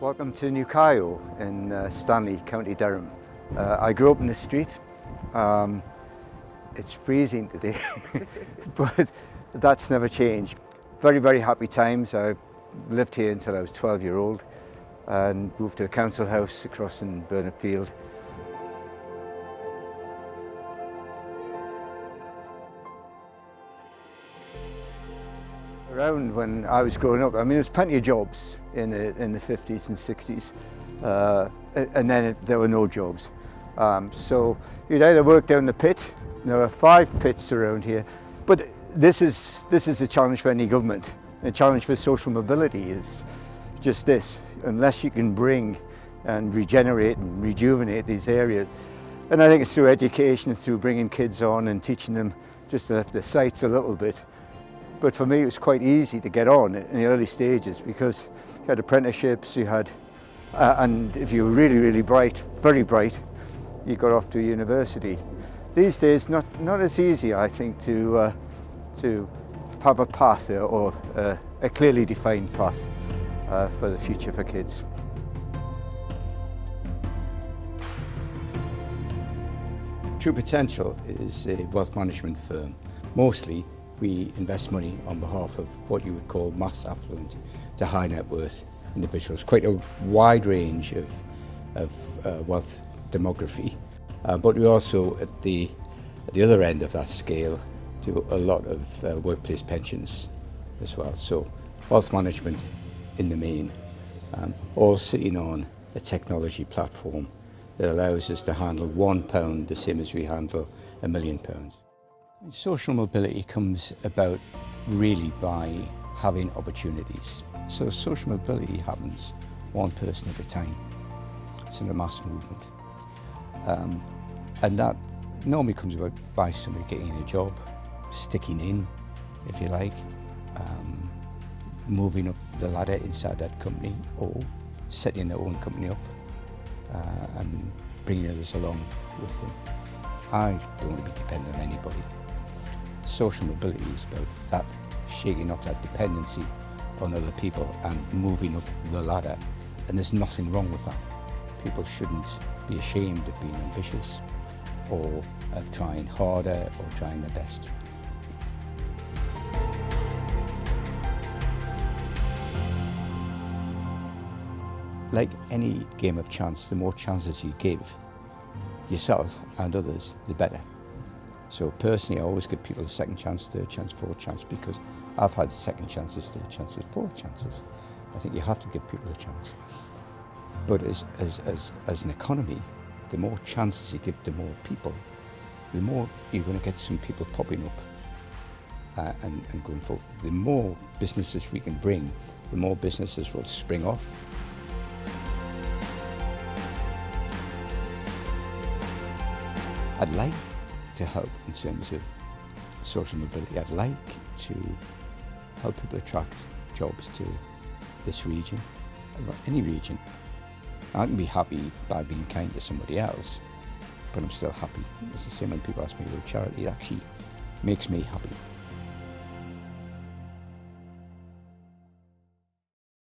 Welcome to New Kyo in Stanley, County Durham. I grew up in the street. It's freezing today, but that's never changed. Very, very happy times. I lived here until I was 12-year-old and moved to a council house across in Burnett Field. Around when I was growing up, I mean, there was plenty of jobs in the 50s and 60s, and then there were no jobs. So you'd either work down the pit. There are 5 pits around here, but this is a challenge for any government. The challenge for social mobility is just this: unless you can bring and regenerate and rejuvenate these areas, and I think it's through education, through bringing kids on and teaching them just to lift their sights a little bit. But for me, it was quite easy to get on in the early stages because you had apprenticeships, you had, and if you were really, really bright, very bright, you got off to university. These days, not as easy, I think, to have a path or a clearly defined path for the future for kids. True Potential is a wealth management firm. Mostly, we invest money on behalf of what you would call mass affluent to high net worth individuals. Quite a wide range of wealth demography, but we also, at the other end of that scale, do a lot of workplace pensions as well. So wealth management in the main, all sitting on a technology platform that allows us to handle £1 the same as we handle £1 million. Social mobility comes about really by having opportunities. So social mobility happens one person at a time. It's in a mass movement. And that normally comes about by somebody getting a job, sticking in, if you like, moving up the ladder inside that company, or setting their own company up and bringing others along with them. I don't want to be dependent on anybody. Social mobility is about that, shaking off that dependency on other people and moving up the ladder. And there's nothing wrong with that. People shouldn't be ashamed of being ambitious or of trying harder or trying their best. Like any game of chance, the more chances you give yourself and others, the better. So personally, I always give people a second chance, third chance, fourth chance, because I've had second chances, third chances, fourth chances. I think you have to give people a chance. But as an economy, the more chances you give to more people, the more you're going to get some people popping up and going forward. The more businesses we can bring, the more businesses will spring off. I'd like to help in terms of social mobility. I'd like to help people attract jobs to this region, any region. I can be happy by being kind to somebody else, but I'm still happy. It's the same when people ask me about charity. It actually makes me happy.